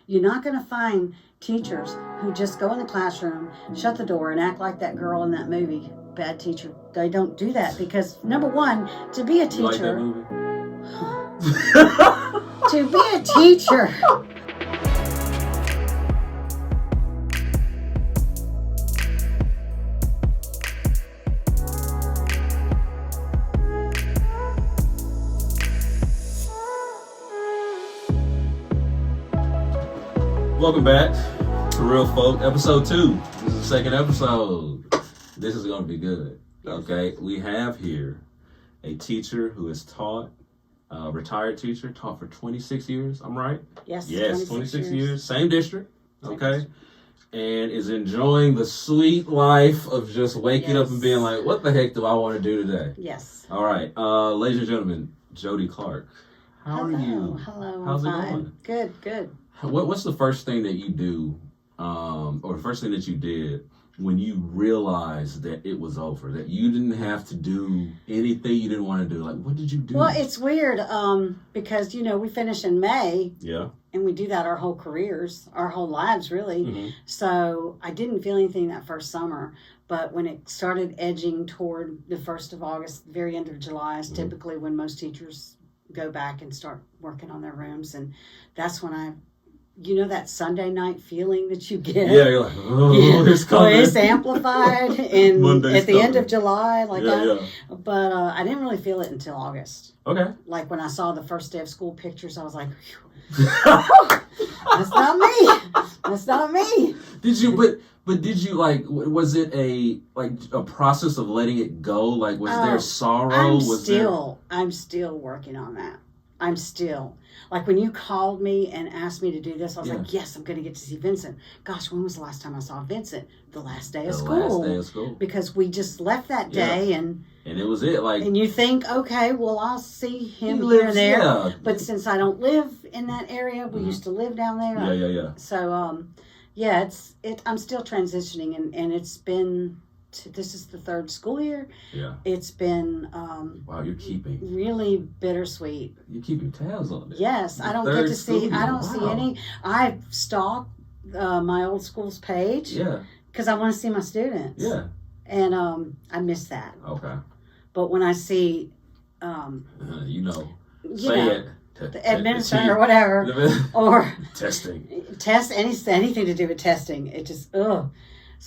You're not going to find teachers who just go in the classroom, shut the door, and act like that girl in that movie, Bad Teacher. They don't do that because, number one, to be a teacher... You like that movie? To be a teacher... Welcome back to Real Folk, episode 2. This is the second episode. This is going to be good. Okay, we have here a teacher who has taught, retired teacher, taught for 26 years. I'm right? Yes, 26 years. Same district. Okay. And is enjoying the sweet life of just waking up and being like, what the heck do I want to do today? Yes. All right. Ladies and gentlemen, Jodi Clark. How are you? Hello. How's it going? going? Good. What's the first thing that you do, or the first thing that you did when you realized that it was over, that you didn't have to do anything you didn't want to do? Like, what did you do? Well, it's weird because, we finish in May. Yeah. And we do that our whole careers, our whole lives, really. Mm-hmm. So I didn't feel anything that first summer. But when it started edging toward the 1st of August, very end of July is typically when most teachers go back and start working on their rooms. And that's when that Sunday night feeling that you get. Yeah, you're like, it's coming. It's amplified at the end of July. But I didn't really feel it until August. Okay. Like when I saw the first day of school pictures, I was like, that's not me. That's not me. Did you, but did you was it a process of letting it go? Like, was there sorrow? I'm still working on that. I'm still, like when you called me and asked me to do this, I was like, yes, I'm going to get to see Vincent. Gosh, when was the last time I saw Vincent? The last day of school. Last day of school. Because we just left that day and it was it. And you think, okay, well, I'll see him here and there. Yeah. But since I don't live in that area, we used to live down there. Yeah. So, I'm still transitioning and it's been... This is the 3rd school year. Yeah. It's been wow, you're keeping really bittersweet. You're keeping tabs on it. Yes, I don't get to see. I don't see any. I've stalked my old school's page. Yeah. Because I want to see my students. Yeah. And I miss that. Okay. But when I see, say it. The administrator or whatever, or testing. Anything to do with testing. It just So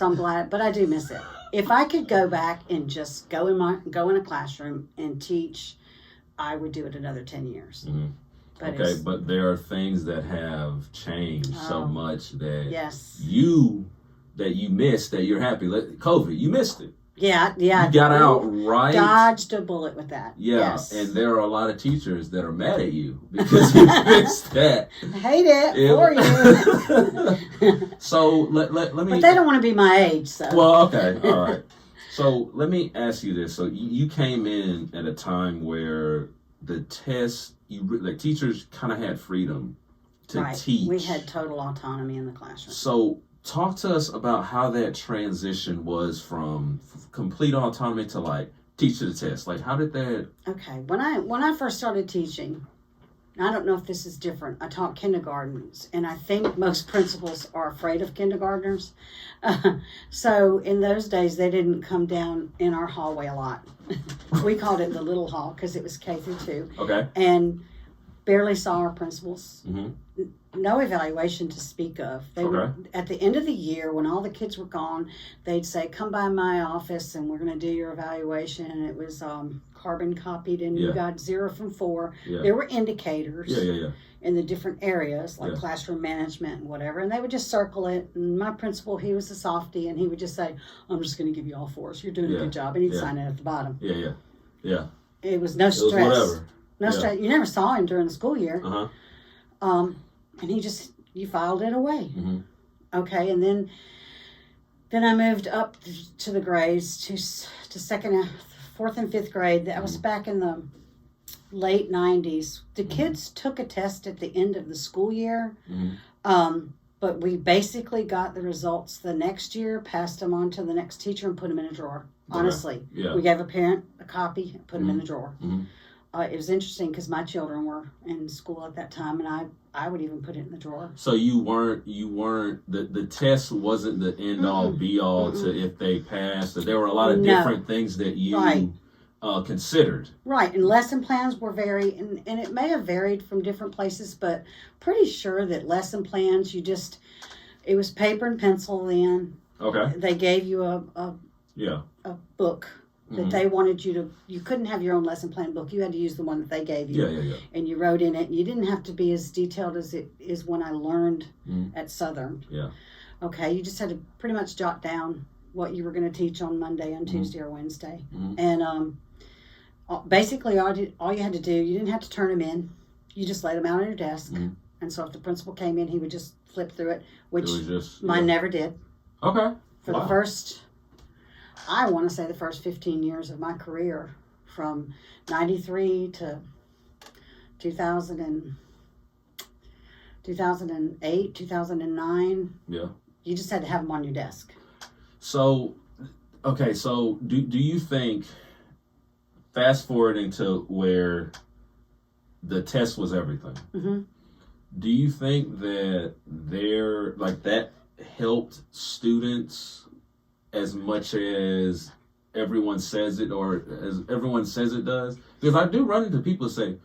I'm glad, but I do miss it. If I could go back and just go in a classroom and teach, I would do it another 10 years. Mm-hmm. But there are things that have changed so much that you missed that you're happy. COVID, you missed it. Yeah. You got out right. Dodged a bullet with that. Yeah, yes. And there are a lot of teachers that are mad at you because you missed that. I hate it for you. So let me. But they don't want to be my age, so. Well, okay, all right. So let me ask you this: so you came in at a time where the test, teachers kind of had freedom to teach. We had total autonomy in the classroom. So talk to us about how that transition was from complete autonomy to teach to the test. How did that? Okay, when I first started teaching, I don't know if this is different. I taught kindergartens, and I think most principals are afraid of kindergartners. So in those days, they didn't come down in our hallway a lot. We called it the little hall because it was K through 2. Okay. And barely saw our principals. Mm-hmm. No evaluation to speak of. They would, at the end of the year, when all the kids were gone, they'd say, come by my office and we're going to do your evaluation. And it was carbon copied and you got 0 from 4. Yeah. There were indicators in the different areas, like classroom management and whatever. And they would just circle it. And my principal, he was a softie, and he would just say, I'm just going to give you all 4s. You're doing a good job. And he'd sign it at the bottom. Yeah. It was no stress. It was whatever. No stress. You never saw him during the school year. Uh-huh. And you filed it away. Mm-hmm. Okay, and then I moved up to the grades to 4th and 5th grade. That was back in the late 90s. The kids took a test at the end of the school year. Mm-hmm. But we basically got the results the next year, passed them on to the next teacher, and put them in a drawer. Honestly. Yeah. We gave a parent a copy and put them in the drawer. Mm-hmm. it was interesting because my children were in school at that time, and I would even put it in the drawer. So you weren't the test wasn't the end all be all to if they passed. That there were a lot of different things that you considered. Right, and lesson plans were and it may have varied from different places, but pretty sure that lesson plans it was paper and pencil then. Okay. They gave you a book that they wanted you couldn't have your own lesson plan book. You had to use the one that they gave you. Yeah. And you wrote in it. And you didn't have to be as detailed as it is when I learned at Southern. Yeah. Okay, you just had to pretty much jot down what you were going to teach on Monday and Tuesday or Wednesday. And basically all you had to do, you didn't have to turn them in. You just laid them out on your desk. And so if the principal came in, he would just flip through it, which mine never did. Okay. For the first... I want to say the first 15 years of my career, from 93 to 2008, 2009. Yeah. You just had to have them on your desk. So, okay, so do you think, fast forwarding to where the test was everything, do you think that that helped students as much as everyone says it, or as everyone says it does? Because I do run into people who say,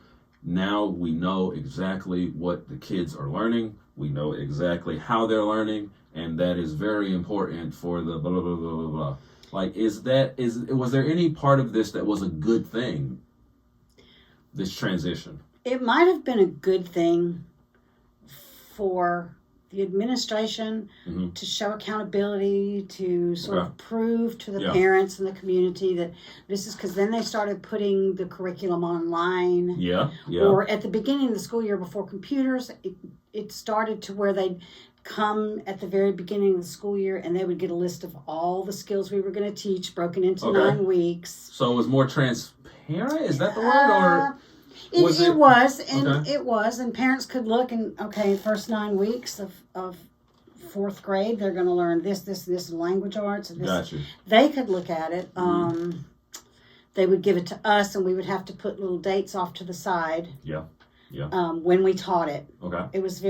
now we know exactly what the kids are learning. We know exactly how they're learning. And that is very important for the blah, blah, blah, blah, blah, blah. Like, was there any part of this that was a good thing, this transition? It might have been a good thing for the administration to show accountability, to sort of prove to the parents and the community that this is, because then they started putting the curriculum online. Yeah. Or at the beginning of the school year before computers, it started to where they'd come at the very beginning of the school year and they would get a list of all the skills we were going to teach broken into 9 weeks. So it was more transparent? Is that the word? Or... It was, and parents could look and, first 9 weeks of fourth grade, they're going to learn this, and language arts. And this. Gotcha. They could look at it. They would give it to us, and we would have to put little dates off to the side. Yeah. When we taught it. Okay. It was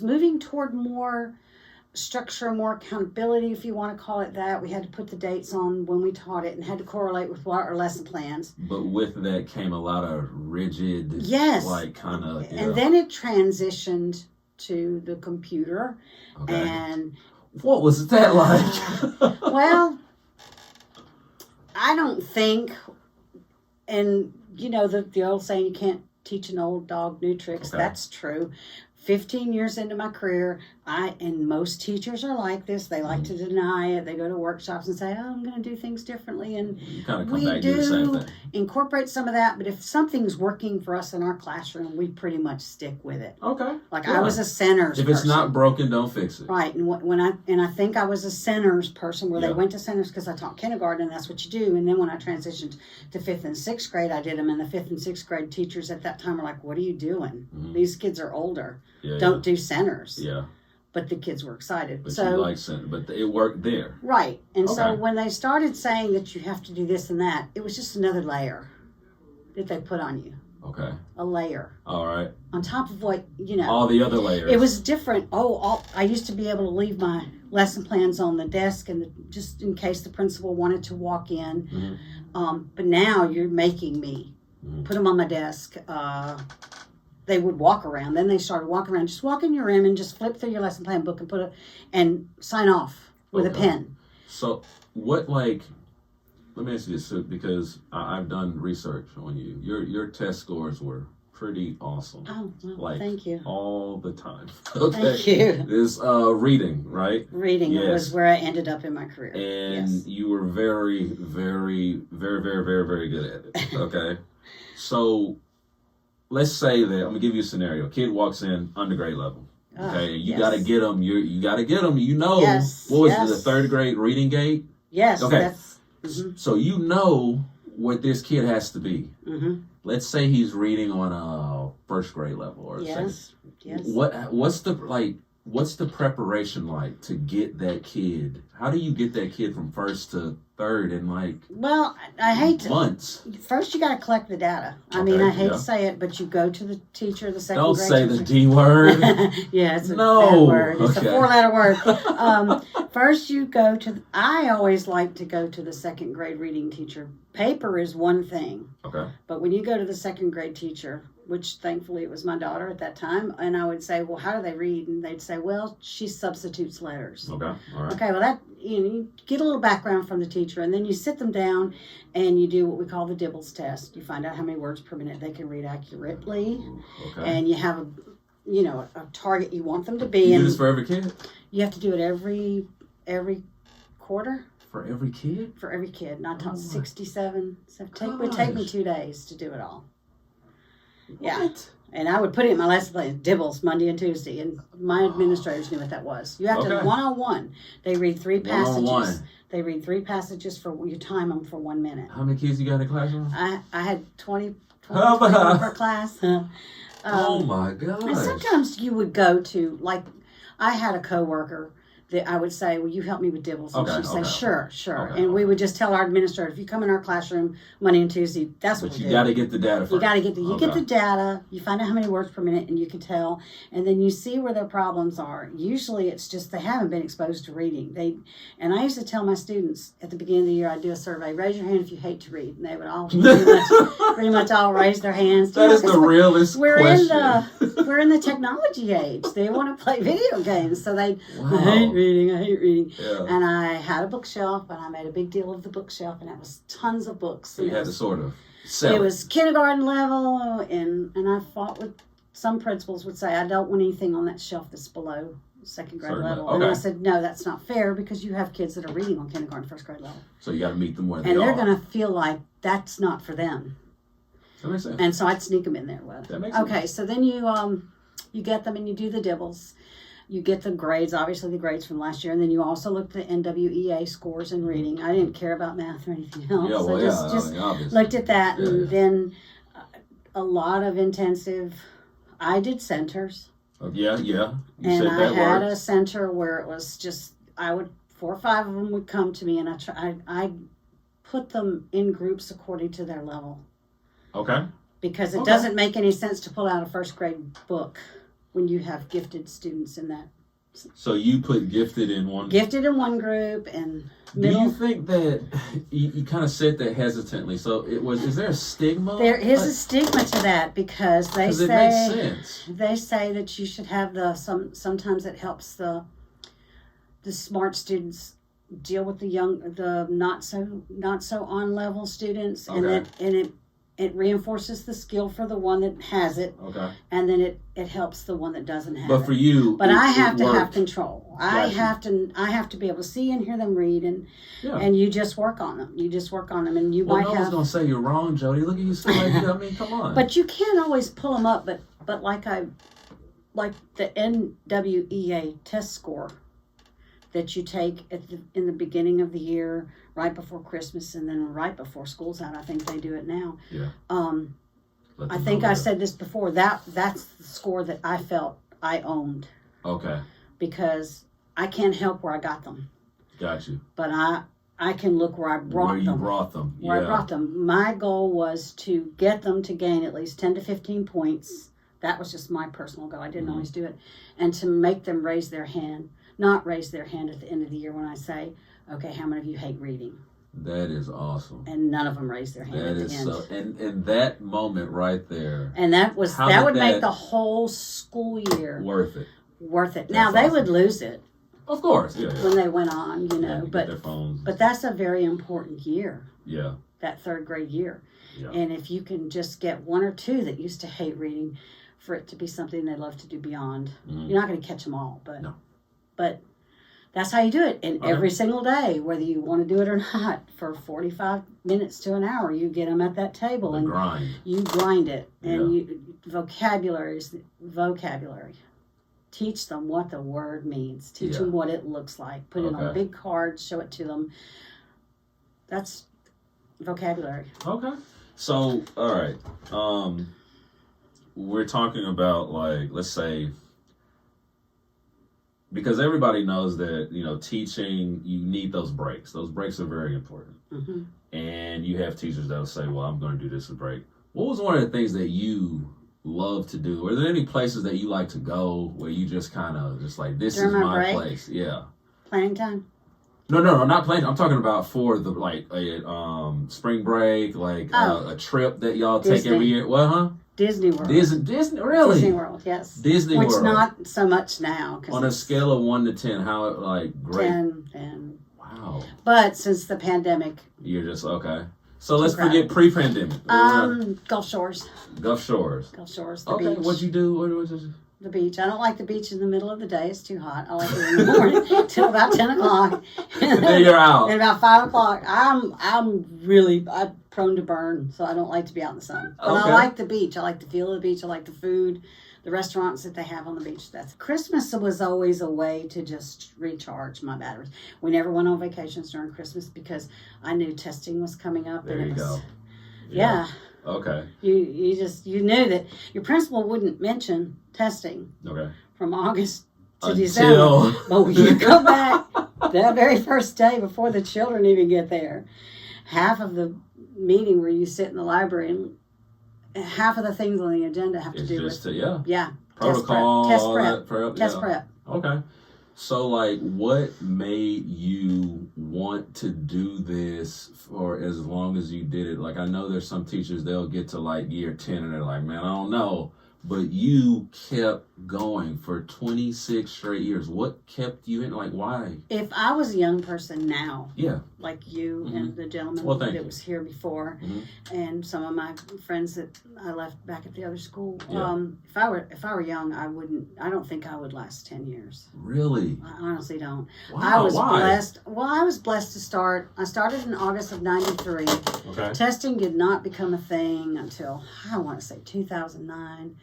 moving toward more structure, more accountability, if you want to call it that. We had to put the dates on when we taught it and had to correlate with what our lesson plans. But with that came a lot of rigid, kind of... And then it transitioned to the computer. Okay. And... What was that like? Well, I don't think... And, the old saying, you can't teach an old dog new tricks. Okay. That's true. 15 years into my career, and most teachers are like this. They like to deny it. They go to workshops and say, I'm going to do things differently. And we do incorporate some of that. But if something's working for us in our classroom, we pretty much stick with it. Okay. I was a centers person. If it's not broken, don't fix it. Right. And I think I was a centers person where they went to centers because I taught kindergarten and that's what you do. And then when I transitioned to 5th and 6th grade, I did them. And the 5th and 6th grade teachers at that time were like, what are you doing? These kids are older. Don't do centers. Yeah. But the kids were excited. But you like centers. But it worked there. Right. And so when they started saying that you have to do this and that, it was just another layer that they put on you. Okay. A layer. All right. On top of what, all the other layers. It was different. I used to be able to leave my lesson plans on the desk and just in case the principal wanted to walk in. But now you're making me put them on my desk. They would walk around. Then they started walking around. Just walk in your room and just flip through your lesson plan book and sign off with a pen. So what, let me ask you this, because I've done research on you. Your test scores were pretty awesome. Oh, well, thank you. All the time. Okay. Thank you. This reading, right? Reading was where I ended up in my career. And you were very, very, very, very, very, very good at it. Okay. So let's say that, I'm going to give you a scenario. A kid walks in undergrade level. Okay. You got to get them. You got to get them. What was it, the 3rd grade reading gate? Yes. Okay. So what this kid has to be. Let's say he's reading on a 1st grade level or yes. What's the preparation like to get that kid? How do you get that kid from 1st to third in like I hate to. months. First, you got to collect the data. I mean, I hate to say it, but you go to the teacher, the second grade Don't say teacher. the D word. Yeah, it's a No. bad word. It's Okay. a 4-letter word. First, you go to. I always like to go to the second grade reading teacher. Paper is one thing. Okay. But when you go to the second grade teacher, which thankfully it was my daughter at that time, and I would say, well, how do they read? And they'd say, well, she substitutes letters. Okay. All right. Okay, well, that you get a little background from the teacher, and then you sit them down and you do what we call the Dibbles test. You find out how many words per minute they can read accurately, Okay. and you have a target you want them to be. You and do this for every kid? you have to do it every quarter. For every kid? For every kid, not taught 67. So it would gosh. take me 2 days to do it all. Yeah. What? And I would put it in my lesson plan, Dibbles, Monday and Tuesday. And my administrators knew what that was. You have to, one-on-one. They read 3 passages. One-on-one. They read 3 passages you time them for 1 minute. How many kids you got in the classroom? I had 20 How about- per class. Oh my gosh. And sometimes you would go to, like, I had a coworker that I would say, will you help me with Dibbles? And she'd say, sure. Okay, and we would just tell our administrator, if you come in our classroom Monday and Tuesday, that's what But we you do. got to get the data first. You got to get the data. You find out how many words per minute, and you can tell, and then you see where their problems are. Usually, it's just they haven't been exposed to reading. And I used to tell my students at the beginning of the year, I'd do a survey. Raise your hand if you hate to read, and they would all pretty much all raise their hands. That is the realest question. We're in the technology age. They want to play video games, so I hate reading. Yeah. And I had a bookshelf, and I made a big deal of the bookshelf, and it was tons of books. So you had to sort of sell it was kindergarten level, and I fought with some principals would say, I don't want anything on that shelf that's below second grade level. Okay. And I said, no, that's not fair, because you have kids that are reading on kindergarten, first grade level. So you got to meet them where they and they're are. going to feel like that's not for them. That makes sense. And so I'd sneak them in there with. That makes sense. Okay, so then you get them and you do the Dibbles. You get the grades, obviously the grades from last year, and then you also look at the NWEA scores in reading. I didn't care about math or anything else. Yeah, well, just obviously. looked at that, and then a lot of intensive. I did centers. Yeah. You And said I that had word. a center where it was just 4 or 5 of them would come to me, and I put them in groups according to their level. Okay. Because it doesn't make any sense to pull out a first grade book when you have gifted students in that. So you put gifted in one. Gifted in one group and middle. Do you think that you kind of said that hesitantly? So is there a stigma? There is a stigma to that, because they say it makes sense. They say that you should have sometimes it helps the smart students deal with the not so on level students, Okay. and it reinforces the skill for the one that has it. Okay. And then it helps the one that doesn't have it. But for you, But I have to worked. have control. I have to be able to see and hear them read, and Yeah. and you just work on them. And you Well, might no one's have. gonna say you're wrong, Jodi. Look at you still like that. I mean, come on. But you can't always pull them up. But like the NWEA test score that you take in the beginning of the year, right before Christmas, and then right before school's out. I think they do it now. Yeah. I think I said this before. That's the score that I felt I owned. Okay. Because I can't help where I got them, Got you. but I can look where I brought Where you them. brought them. Where Yeah. I brought them. My goal was to get them to gain at least 10 to 15 points. That was just my personal goal. I didn't always do it. And to make them raise their hand. Not raise their hand at the end of the year when I say, okay, how many of you hate reading? That is awesome. And none of them raised their hand That at the is end. so. And that moment right there. And that How would did make that- the whole school year Worth it. worth it. That's Now, they awesome. would lose it Of course. Yeah. when they went on, They had to get their but phones. that's a very important year. Yeah. That 3rd grade year. Yeah. And if you can just get 1 or 2 that used to hate reading, for it to be something they love to do beyond. Mhm. You're not going to catch them all, but No. but that's how you do it. And Okay. every single day, whether you want to do it or not, for 45 minutes to an hour, you get them at that table The and grind. you grind it. And Yeah. vocabulary. Teach them what the word means. Teach them what it looks like. Put it on a Okay. big card. Show it to them. That's vocabulary. Okay. So, all right. We're talking about, like, let's say because everybody knows that, teaching, you need those breaks. Those breaks are very important. Mm-hmm. And you have teachers that'll say, well, I'm going to do this break. What was one of the things that you love to do? Are there any places that you like to go where you just kind of just like, this During is my my break? place? Yeah. Planning time? No, not planning. I'm talking about for the a spring break, a trip that y'all take Disney. every year. What, huh? Disney World. Disney, really? Disney World, yes. Disney Which World. not so much now. On a scale of 1 to 10, how great? 10. Wow. But since the pandemic. You're just, okay. So let's forget pre-pandemic. Gulf Shores. Gulf Shores. Gulf Shores, the okay, beach. What'd you do? What was it? The beach. I don't like the beach in the middle of the day. It's too hot. I like it in the morning till about 10 o'clock. And then you're out. And about 5 o'clock, I'm prone to burn, so I don't like to be out in the sun. But I like the beach. I like the feel of the beach. I like the food, the restaurants that they have on the beach. Christmas was always a way to just recharge my batteries. We never went on vacations during Christmas because I knew testing was coming up. There you go. Yeah. Okay. You knew that your principal wouldn't mention testing. Okay. From August to December. But when you come back that very first day before the children even get there, half of the meeting where you sit in the library and half of the things on the agenda have to do with protocol, test prep. Okay. So, what made you want to do this for as long as you did it? I know there's some teachers, they'll get to year 10 and they're like, man, I don't know. But you kept going for 26 straight years. What kept you in? Why? If I was a young person now, yeah, like you and the gentleman that was here before, and some of my friends that I left back at the other school, if I were young, I don't think I would last 10 years. Really? I honestly don't. Wow, I was why? blessed. Well, I was blessed to start. I started in August of 93. Okay. Testing did not become a thing until, I want to say 2009.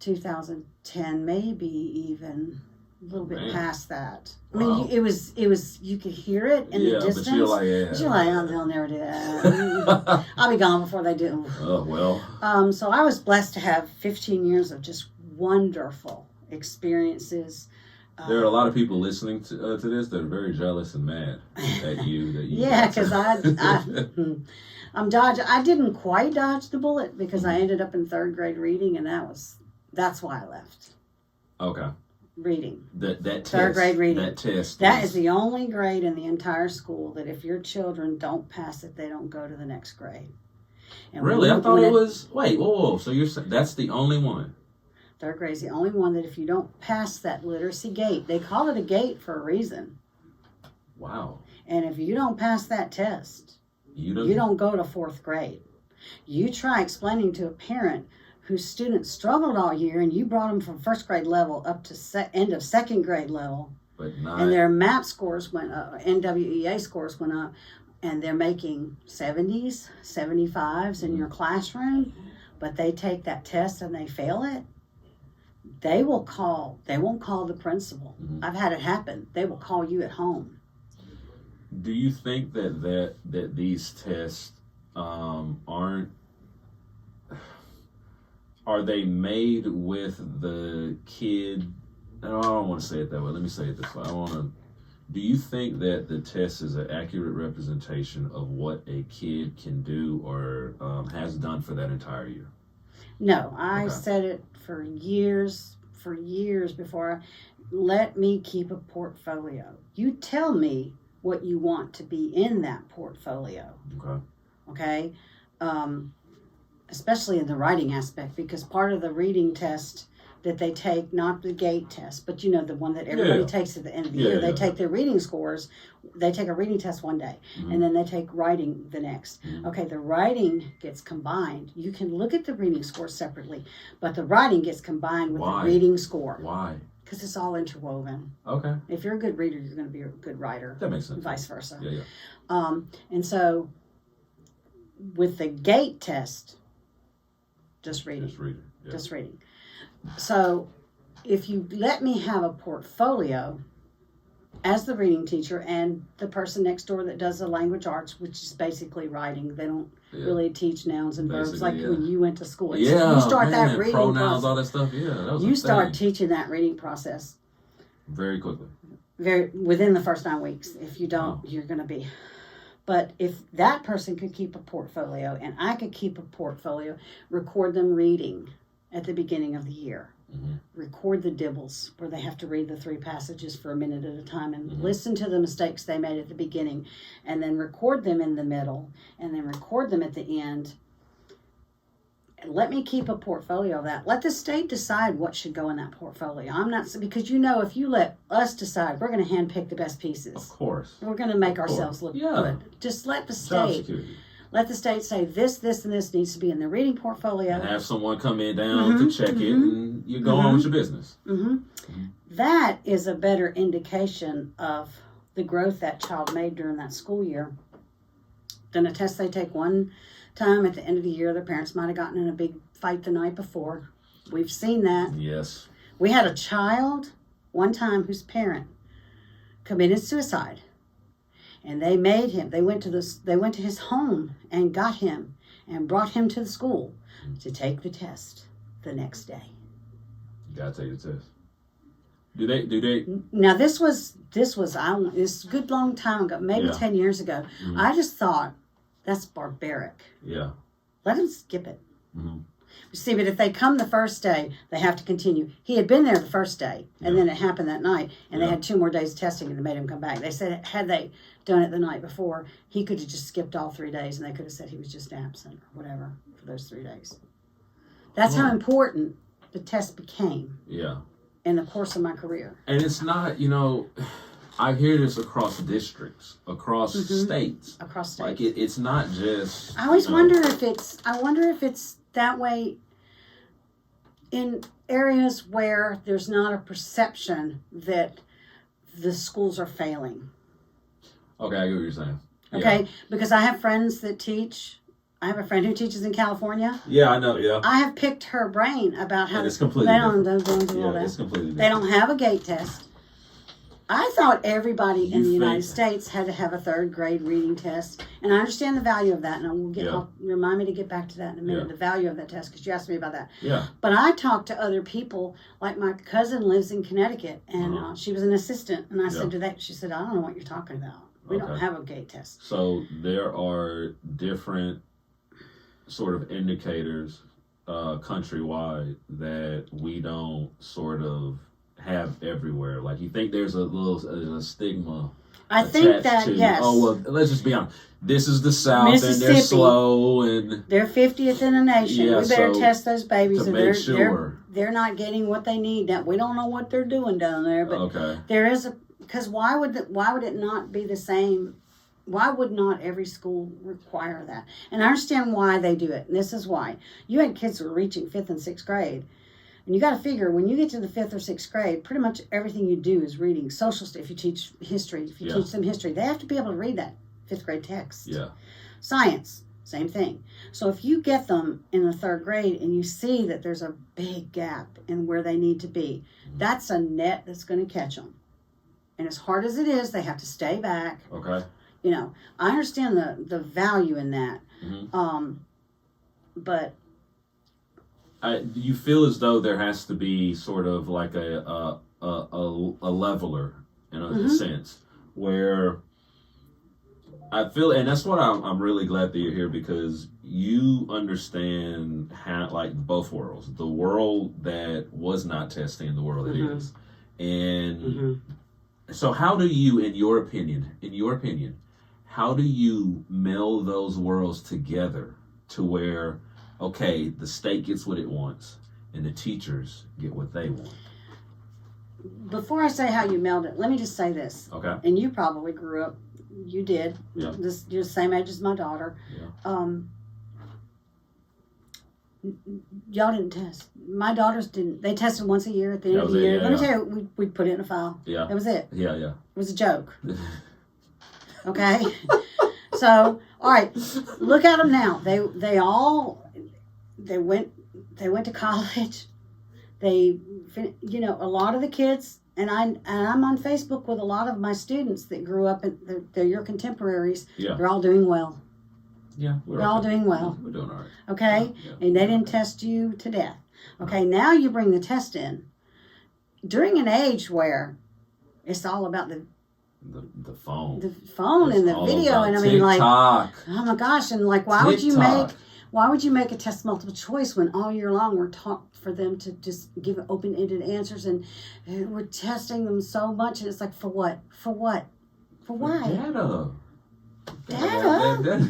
2010, maybe even a little bit past that. Wow. I mean, it was. You could hear it in the distance. But you're like, oh, they'll never do that. I'll be gone before they do. Oh well. So I was blessed to have 15 years of just wonderful experiences. There are a lot of people listening to this that are very jealous and mad at you. Yeah, because I'm dodging. I didn't quite dodge the bullet because I ended up in third grade reading, and that's why I left. Okay. Reading. That test. Third grade reading. That test. That is the only grade in the entire school that if your children don't pass it, they don't go to the next grade. And really? I thought it was... Wait, whoa. So you're saying that's the only one? Third grade is the only one that if you don't pass that literacy gate, they call it a gate for a reason. Wow. And if you don't pass that test, you don't go to fourth grade. You try explaining to a parent whose students struggled all year, and you brought them from first grade level up to end of second grade level, and their MAP scores went up, NWEA scores went up, and they're making 70s, 75s in your classroom, but they take that test and they fail it, they won't call the principal. Mm-hmm. I've had it happen. They will call you at home. Do you think that these tests are they made with the kid? I don't want to say it that way. Let me say it this way. Do you think that the test is an accurate representation of what a kid can do or has done for that entire year? No, I said it for years before. Let me keep a portfolio. You tell me what you want to be in that portfolio. Okay? Especially in the writing aspect, because part of the reading test that they take, not the gate test, but the one that everybody takes at the end of the year, they take their reading scores, they take a reading test one day, and then they take writing the next. Okay, the writing gets combined. You can look at the reading score separately, but the writing gets combined with the reading score. Why? Because it's all interwoven. Okay. If you're a good reader, you're going to be a good writer. That makes sense. Vice versa. Yeah. And so, with the gate test, just reading. Just reading. So, if you let me have a portfolio as the reading teacher and the person next door that does the language arts, which is basically writing, they don't really teach nouns and verbs like when you went to school. You start that reading pronouns, process. all that stuff. Yeah, you start teaching that reading process. Very quickly. Within the first 9 weeks. If you don't, you're going to be. But if that person could keep a portfolio and I could keep a portfolio, record them reading at the beginning of the year. Mm-hmm. Record the dibbles where they have to read the 3 passages for a minute at a time and mm-hmm. listen to the mistakes they made at the beginning, and then record them in the middle, and then record them at the end. Let me keep a portfolio of that. Let the state decide what should go in that portfolio. I'm not, because if you let us decide, we're going to handpick the best pieces. Of course. We're going to make ourselves look good. Just let the state. Let the state say this, and this needs to be in the reading portfolio. And have someone come in down mm-hmm, to check mm-hmm, it, and you go mm-hmm, on with your business. Mm-hmm. Mm-hmm. That is a better indication of the growth that child made during that school year than a test they take one time at the end of the year. Their parents might have gotten in a big fight the night before. We've seen that. Yes. We had a child one time whose parent committed suicide. And they made him. They went to his home and got him and brought him to the school to take the test the next day. You gotta take the test. Do they? Now this was a good long time ago, maybe 10 years ago. Mm-hmm. I just thought that's barbaric. Yeah. Let him skip it. Mm-hmm. See, but if they come the first day, they have to continue. He had been there the first day, and then it happened that night, and they had 2 more days of testing, and they made him come back. They said had they done it the night before, he could have just skipped all 3 days, and they could have said he was just absent or whatever for those 3 days. That's how important the test became. Yeah. In the course of my career. And it's not, I hear this across districts, across mm-hmm. states. Across states. Like it's not just. I always wonder if it's that way in areas where there's not a perception that the schools are failing. Okay, I get what you're saying. Okay, because I have friends that teach. I have a friend who teaches in California. Yeah, I know, yeah. I have picked her brain about how it's completely different. It's completely different. They don't have a gate test. I thought everybody in the United States had to have a 3rd grade reading test, and I understand the value of that, and I'll remind me to get back to that in a minute, the value of that test, because you asked me about that. Yeah. But I talked to other people, like my cousin lives in Connecticut, and she was an assistant, and I said to that, she said, I don't know what you're talking about. We don't have a gate test. So there are different sort of indicators countrywide that we don't sort of have everywhere. Like, you think there's a stigma. I think that yes. Oh well, let's just be honest. This is the South, and they're slow, and they're 50th in the nation. We better test those babies, to make sure they're not getting what they need. Now, we don't know what they're doing down there, but there is because why would it not be the same? Why would not every school require that? And I understand why they do it. And this is why. You had kids who were reaching 5th and 6th grade. And you got to figure, when you get to the 5th or 6th grade, pretty much everything you do is reading. Social stuff, if you teach history, if you teach them history, they have to be able to read that 5th grade text. Yeah. Science, same thing. So if you get them in the 3rd grade and you see that there's a big gap in where they need to be, that's a net that's going to catch them. And as hard as it is, they have to stay back. Okay. I understand the value in that. Mm-hmm. But you feel as though there has to be sort of like a leveler in a sense, where I feel, and that's what I'm really glad that you're here, because you understand how, like, both worlds, the world that was not testing, the world that is, and so how do you, in your opinion, how do you meld those worlds together to where, okay, the state gets what it wants and the teachers get what they want? Before I say how you meld it, let me just say this. Okay. And you probably grew up, you did. Yeah. You're the same age as my daughter. Yeah. Y'all didn't test. My daughters didn't. They tested once a year at the end of the year. Let me tell you, we'd put it in a file. Yeah. That was it. Yeah. It was a joke. Okay? So, all right, look at them now. They went to college. A lot of the kids, and I'm on Facebook with a lot of my students that grew up, they're your contemporaries. Yeah. They're all doing well. Yeah, we're all doing well. We're doing all right. Okay? Yeah. And they didn't test you to death. Okay, now you bring the test in. During an age where it's all about the phone. The phone and the video. And I mean, TikTok. like, oh my gosh. And like, why would you make a test multiple choice when all year long we're taught for them to just give open-ended answers, and we're testing them so much, and it's like, for what? For what? For why? Data.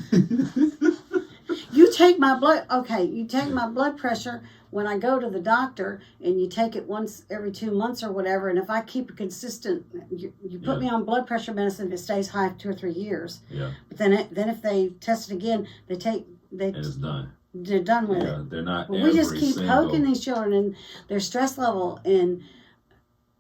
You take my blood pressure when I go to the doctor, and you take it once every 2 months or whatever, and if I keep a consistent, you put me on blood pressure medicine, it stays high 2 or 3 years. Yeah. But then if they test it again, and it's done. They're done with it. They're not. Well, we just keep poking these children and their stress level, and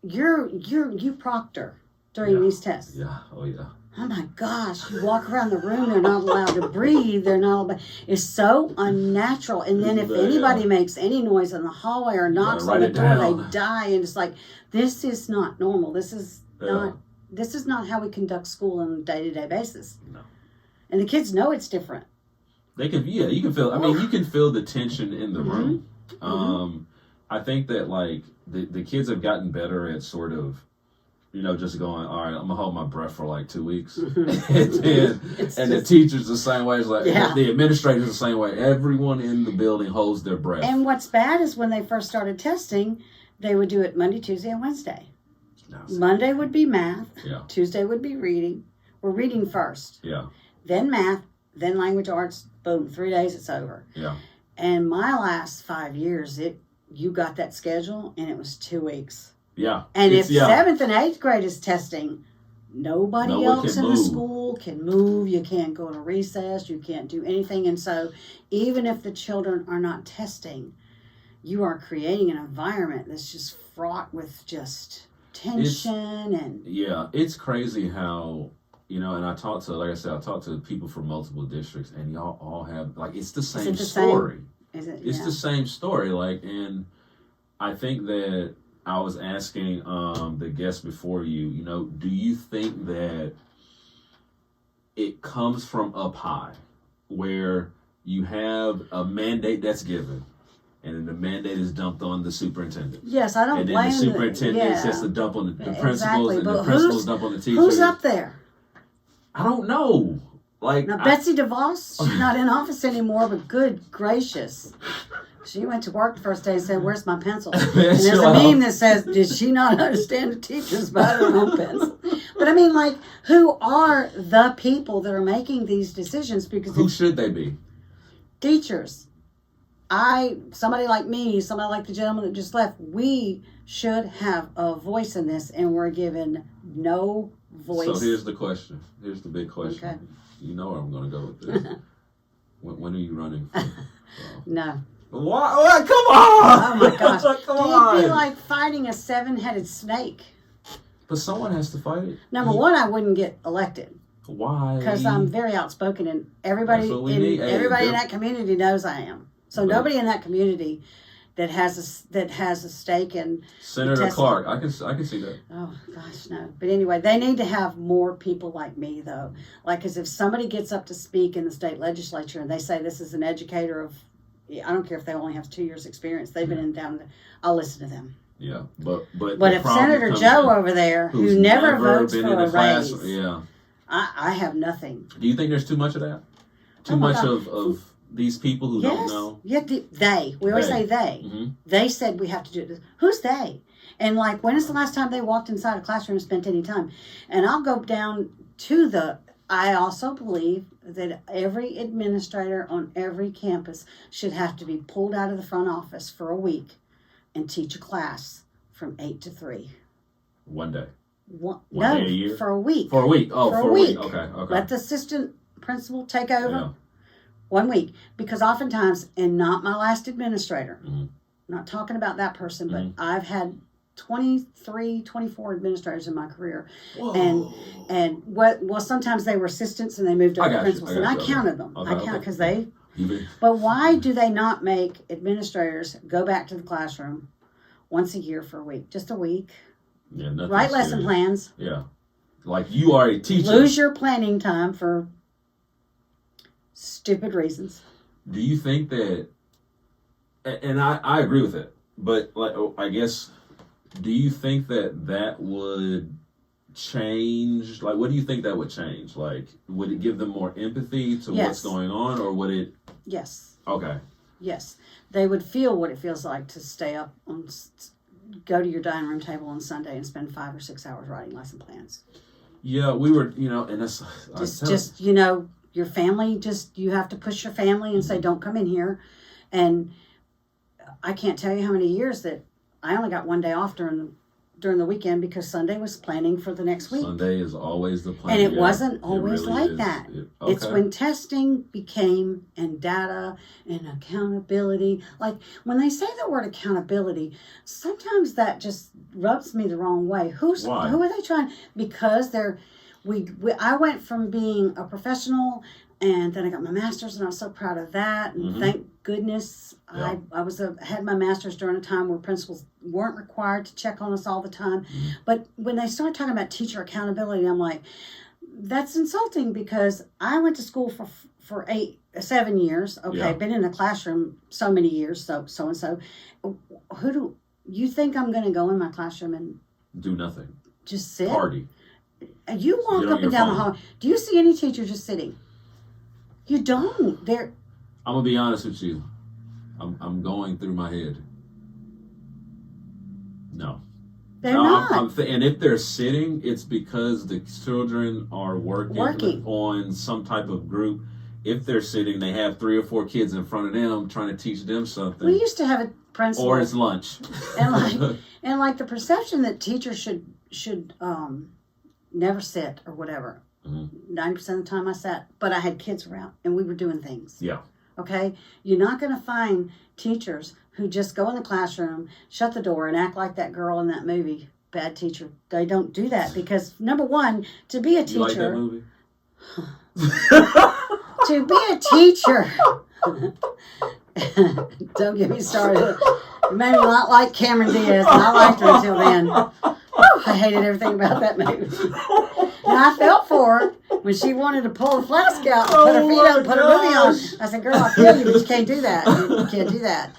you proctor during these tests. Yeah. Oh yeah. Oh my gosh! You walk around the room, they're not allowed to breathe. They're not allowed. It's so unnatural. And then if anybody makes any noise in the hallway or knocks on the door, they die. And it's like, this is not normal. This is not how we conduct school on a day-to-day basis. No. And the kids know it's different. They can. Yeah, you can feel. I mean, you can feel the tension in the room. I think that like the kids have gotten better at sort of, just going, all right, I'm gonna hold my breath for like 2 weeks, and the teachers the same way. It's like the administrators the same way. Everyone in the building holds their breath. And what's bad is when they first started testing, they would do it Monday, Tuesday, and Wednesday. Monday would be math. Yeah. Tuesday would be reading. We're reading first. Yeah. Then math. Then language arts. Boom. 3 days, it's over. Yeah. And my last 5 years, you got that schedule, and it was 2 weeks. Yeah. And if 7th and 8th grade is testing, nobody else in the school can move. You can't go to recess. You can't do anything. And so even if the children are not testing, you are creating an environment that's just fraught with just tension. Yeah, it's crazy how, and I talk to people from multiple districts, and y'all all have, like, it's the same story. Is it? It's the same story. Like, and I think that I was asking the guest before you, do you think that it comes from up high, where you have a mandate that's given, and then the mandate is dumped on the superintendent? Yes, I don't blame the superintendent has to dump on the principals, and the principals dump on the teachers. Who's up there? I don't know. Like, now, Betsy DeVos, she's not in office anymore, but good gracious. She went to work the first day and said, "Where's my pencil?" And there's a meme that says, "Did she not understand the teachers better than no pencil?" But I mean, like, who are the people that are making these decisions? Because who should they be? Teachers. Somebody like me, somebody like the gentleman that just left, we should have a voice in this, and we're given no voice. So here's the question. Here's the big question. Okay. You know where I'm going to go with this. When are you running for? No. What? Come on! Oh my gosh! Come on! It'd be like fighting a 7-headed snake. But someone has to fight it. Number one, I wouldn't get elected. Why? Because I'm very outspoken, and everybody in that community knows I am. So nobody in that community that has a stake in Senator Clark. I can see that. Oh gosh, no. But anyway, they need to have more people like me, though. Like, because if somebody gets up to speak in the state legislature and they say this is an educator of, I don't care if they only have 2 years experience, they've been in town, I'll listen to them. Yeah, but if Senator Joe over there, who never votes for a raise, yeah, I have nothing. Do you think there's too much of that? Too much of these people who don't know? Yeah, they. We always say they. Mm-hmm. They said we have to do this. Who's they? And like, when is the last time they walked inside a classroom and spent any time? And I'll go down to I also believe that every administrator on every campus should have to be pulled out of the front office for a week and teach a class from 8 to 3. One day? One day a year? For a week. For a week. Oh, for a week. Okay. Let the assistant principal take over. Yeah. 1 week. Because oftentimes, and not my last administrator, I'm not talking about that person, but I've had 23, 24 administrators in my career. Whoa. And sometimes they were assistants and they moved over to principals. And I counted them. I counted because they... But why do they not make administrators go back to the classroom once a year for a week? Just a week. Yeah, nothing write lesson plans. Yeah. Like, you are a teacher. Lose your planning time for stupid reasons. Do you think that, and I agree with it, but like, I guess, do you think that would change? Like, what do you think that would change? Like, would it give them more empathy to what's going on, or would it? Yes. Okay. Yes. They would feel what it feels like to stay up go to your dining room table on Sunday and spend 5 or 6 hours writing lesson plans. Yeah, we were, and that's just your family. You have to push your family and say, "Don't come in here." And I can't tell you how many years that I only got one day off during the weekend because Sunday was planning for the next week. Sunday is always the plan. And it wasn't always really like is. that. Okay. It's when testing became, and data and accountability. Like when they say the word accountability, sometimes that just rubs me the wrong way. Who are they trying? Because I went from being a professional, and then I got my master's, and I was so proud of that. And thank goodness I had my master's during a time where principals weren't required to check on us all the time. But when they start talking about teacher accountability, I'm like, that's insulting, because I went to school for 7 years. Okay, been in the classroom so many years. So and so. Who do you think I'm going to go in my classroom and do nothing? Just sit. Party. You walk up and down the hall. Do you see any teacher just sitting? You don't. I'm gonna be honest with you. I'm going through my head. No. They're not. And if they're sitting, it's because the children are working on some type of group. If they're sitting, they have 3 or 4 kids in front of them trying to teach them something. We used to have a principal. Or it's lunch. And like the perception that teachers should never sit or whatever. 90% of the time I sat, but I had kids around and we were doing things. Yeah. Okay? You're not going to find teachers who just go in the classroom, shut the door, and act like that girl in that movie. Bad teacher. They don't do that because, number one, to be a teacher... You like that movie? To be a teacher... Don't get me started. It made me not like Cameron Diaz, and I liked her until then. I hated everything about that movie. And I felt for her when she wanted to pull the flask out and put her feet up and put her movie on. I said, girl, I feel you, but you can't do that. You can't do that.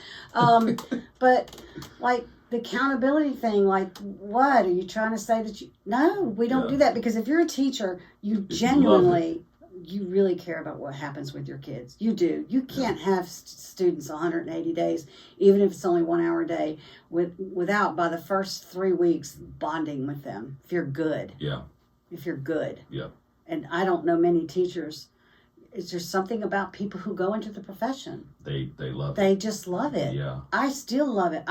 But, like, the accountability thing, like, what? Are you trying to say that you... No, we don't do that, because if you're a teacher, you genuinely... You really care about what happens with your kids. You do. You can't have students 180 days, even if it's only 1 hour a day, without, by the first 3 weeks, bonding with them. If you're good. Yeah. If you're good. Yeah. And I don't know many teachers. Is there something about people who go into the profession? They love it. They just love it. Yeah. I still love it.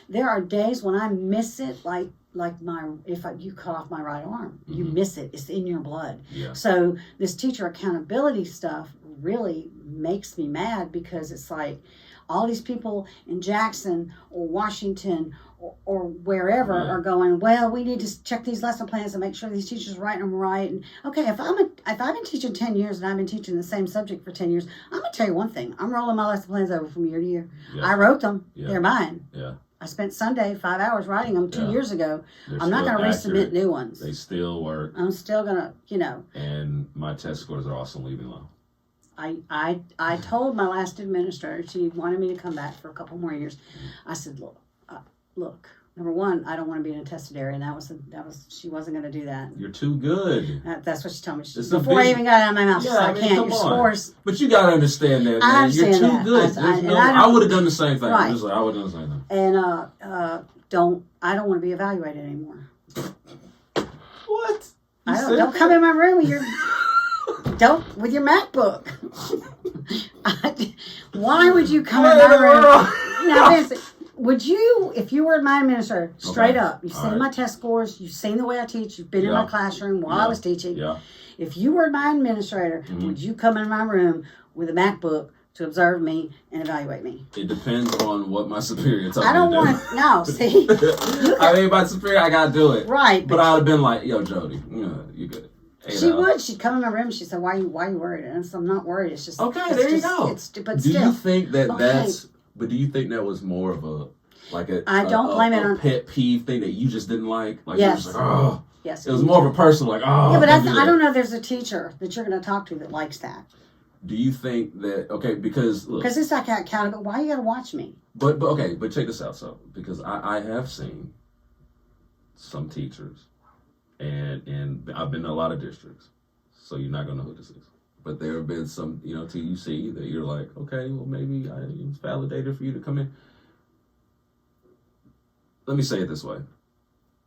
There are days when I miss it, like you cut off my right arm, you miss it. It's in your blood. Yeah. So this teacher accountability stuff really makes me mad, because it's like all these people in Jackson or Washington or wherever are going, well, we need to check these lesson plans and make sure these teachers are writing them right. And okay, if I've been teaching 10 years and I've been teaching the same subject for 10 years, I'm gonna tell you one thing: I'm rolling my lesson plans over from year to year. Yeah. I wrote them; they're mine. Yeah. I spent Sunday 5 hours writing them 2 years ago. I'm not going to resubmit new ones. They still work. I'm still going to, And my test scores are also leaving low. I told my last administrator, she wanted me to come back for a couple more years. I said, look, number one, I don't want to be in a tested area, and that was she wasn't going to do that. You're too good. That's what she told me. Before I even got it out of my mouth, she said, I can't. Your scores. But you got to understand that, man. I understand You're too that. good. I would have done the same thing. Right. I would have done the same thing. And I don't want to be evaluated anymore. What? Don't come in my room with your with your MacBook. Why would you come in my room? Now, would you, if you were my administrator, straight up, you've seen my test scores, you've seen the way I teach, you've been in my classroom while I was teaching. Yeah. If you were my administrator, would you come in my room with a MacBook to observe me and evaluate me? It depends on what my superior told me. I don't want to. No, see. I mean, my superior, I got to do it. Right. But I would have been like, yo, Jodi, you good. She would. She'd come in my room and she'd say, why are you worried? And so I'm not worried. It's just. Okay, there you go. But do you think that that's. But do you think that was more of a. I don't blame it on. Pet peeve thing that you just didn't like? Like, yes. You were just like, oh. Yes. It was more of a personal, like, oh. Yeah, but I don't know if there's a teacher that you're going to talk to that likes that. Do you think that, okay, because, look. Because it's like accountable. Why you got to watch me? But check this out, because I have seen some teachers, And I've been to a lot of districts, so you're not gonna know who this is. But there have been some, till you see that you're like, okay, well maybe it's validated for you to come in. Let me say it this way.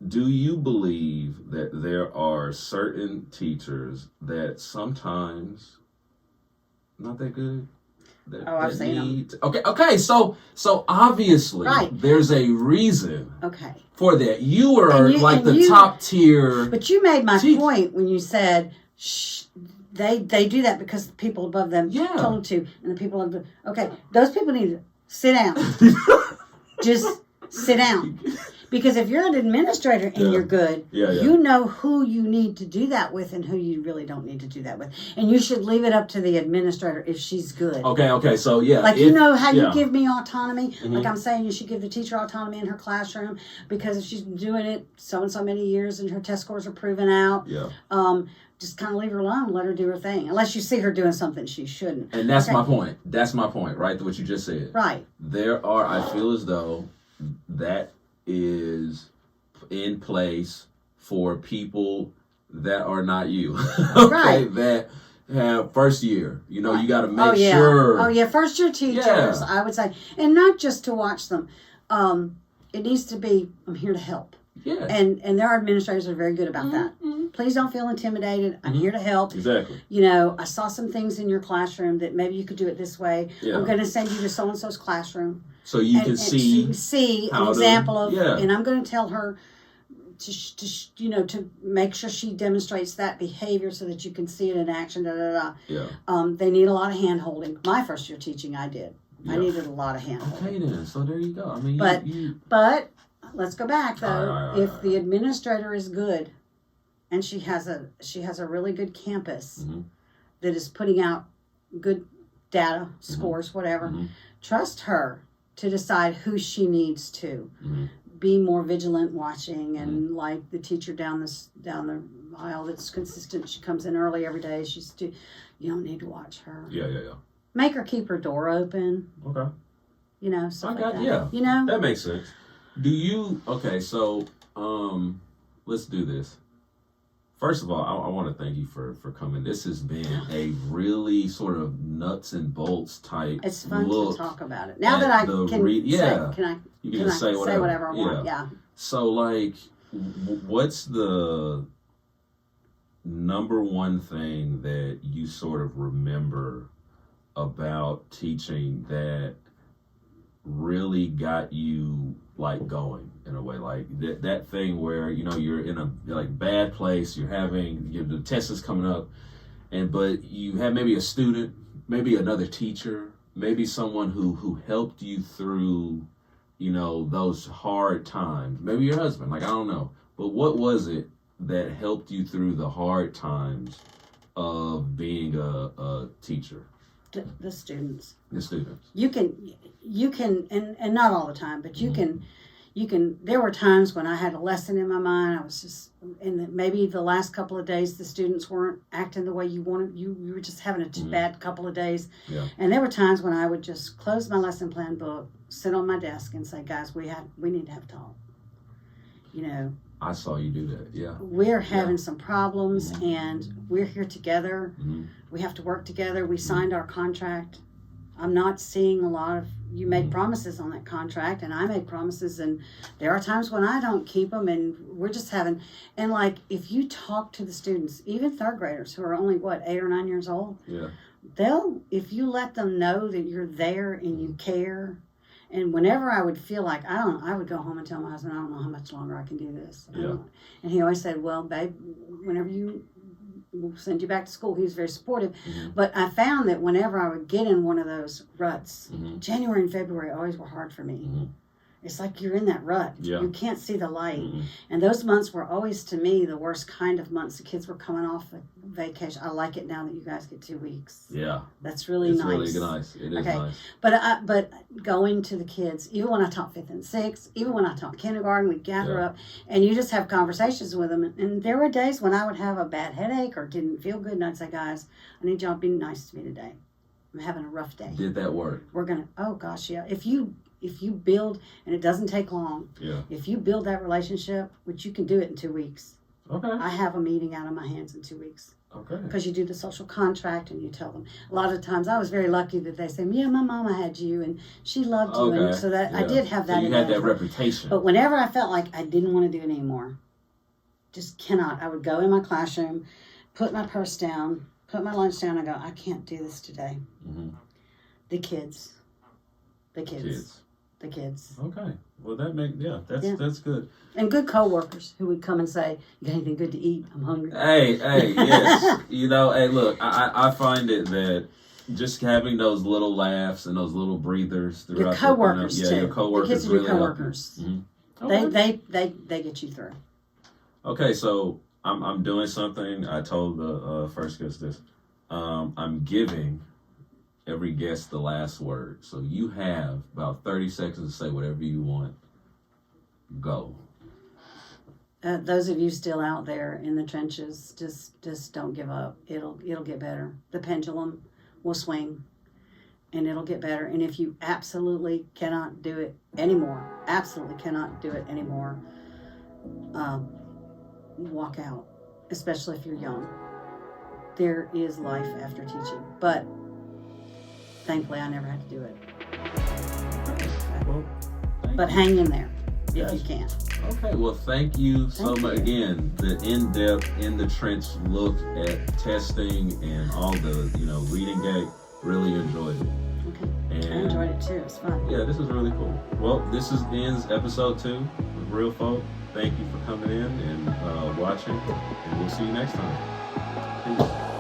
Do you believe that there are certain teachers that sometimes not that good? I've seen them. Okay. So obviously, there's a reason. For that, you are the top tier. But you made my point when you said they do that because the people above them told them to, and the people above. Okay, those people need to sit down. Just sit down. Because if you're an administrator and you're good, you know who you need to do that with and who you really don't need to do that with. And you should leave it up to the administrator if she's good. Okay, so Like, you know how you give me autonomy? Mm-hmm. Like I'm saying, you should give the teacher autonomy in her classroom because if she's been doing it so and so many years and her test scores are proven out, just kind of leave her alone, let her do her thing. Unless you see her doing something she shouldn't. And that's my point. That's my point, right? What you just said. Right. I feel as though that is in place for people that are not you. That have first year. You got to make sure. Oh, yeah. First year teachers, I would say. And not just to watch them. It needs to be, I'm here to help. Yeah. And there are administrators that are very good about that. Mm-hmm. Please don't feel intimidated. I'm here to help. Exactly. I saw some things in your classroom that maybe you could do it this way. Yeah. I'm going to send you to so-and-so's classroom. So you can see an example of, and I'm going to tell her to make sure she demonstrates that behavior so that you can see it in action. Yeah. They need a lot of hand holding. My first year teaching, I did. Yeah. I needed a lot of hand holding. Okay, then. So there you go. I mean, but let's go back though. If the administrator is good, and she has a really good campus that is putting out good data, scores, whatever, trust her to decide who she needs to be more vigilant watching, and like the teacher down the aisle that's consistent. She comes in early every day. You don't need to watch her. Yeah. Make her keep her door open. Okay. Stuff like that. Yeah. That makes sense. Do you? Okay, so let's do this. First of all, I want to thank you for coming. This has been a really sort of nuts and bolts type. It's fun to talk about it. Now that I can say whatever I want. Yeah. So, like, what's the number one thing that you sort of remember about teaching that really got you like going in a way, like that thing where you're in a bad place, the test is coming up, but you have maybe a student, maybe another teacher, maybe someone who helped you through those hard times, maybe your husband, like I don't know, but what was it that helped you through the hard times of being a teacher? The students. You can, and not all the time, but you can, there were times when I had a lesson in my mind. I was just, and maybe the last couple of days, the students weren't acting the way you wanted. You were just having a bad couple of days. Yeah. And there were times when I would just close my lesson plan book, sit on my desk and say, guys, we need to have a talk. I saw you do that. Yeah. We're having some problems and we're here together. We have to work together. We signed our contract. I'm not seeing a lot of, you made promises on that contract and I made promises, and there are times when I don't keep them, and we're just having, and like if you talk to the students, even third graders who are only 8 or 9 years old, if you let them know that you're there and you care. And whenever I would feel like, I would go home and tell my husband, I don't know how much longer I can do this. Yeah. And he always said, well, babe, whenever we'll send you back to school. He was very supportive. But I found that whenever I would get in one of those ruts, January and February always were hard for me. It's like you're in that rut. Yeah. You can't see the light. And those months were always, to me, the worst kind of months. The kids were coming off vacation. I like it now that you guys get 2 weeks. Yeah. That's really nice. It's really nice. It is nice. But going to the kids, even when I taught 5th and 6th, even when I taught kindergarten, we'd gather up and you just have conversations with them. And there were days when I would have a bad headache or didn't feel good. And I'd say, guys, I need y'all to be nice to me today. I'm having a rough day. Did that work? We're going to, oh gosh, yeah. If you build, and it doesn't take long, if you build that relationship, which you can do it in 2 weeks. Okay. I have a meeting out of my hands in 2 weeks. Okay. Because you do the social contract and you tell them. A lot of times I was very lucky that they say, yeah, my mama had you and she loved you. Okay. And so that I did have that. So you had that reputation. But whenever I felt like I didn't want to do it anymore, just cannot, I would go in my classroom, put my purse down, put my lunch down, and go, I can't do this today. Mm-hmm. The kids. Okay. Well, that's good. And good coworkers who would come and say, "You got anything good to eat? I'm hungry." Hey, yes. Hey, look, I find it that just having those little laughs and those little breathers throughout your coworkers too. Your coworkers the kids really your coworkers. Mm-hmm. Okay. They get you through. Okay, so I'm doing something. I told the first guest this. I'm giving every guest the last word. So you have about 30 seconds to say whatever you want. Go. Those of you still out there in the trenches, just don't give up. It'll get better. The pendulum will swing, and it'll get better. And if you absolutely cannot do it anymore, walk out. Especially if you're young. There is life after teaching, but thankfully I never had to do it. Well, but hang in there if you can. Okay, well, thank you so much. Again, the in-depth, in-the-trench look at testing and all the, reading gate, really enjoyed it. Okay, and I enjoyed it too. It was fun. Yeah, this was really cool. Well, this ends episode 2 of Real Folk. Thank you for coming in and watching, and we'll see you next time. Peace.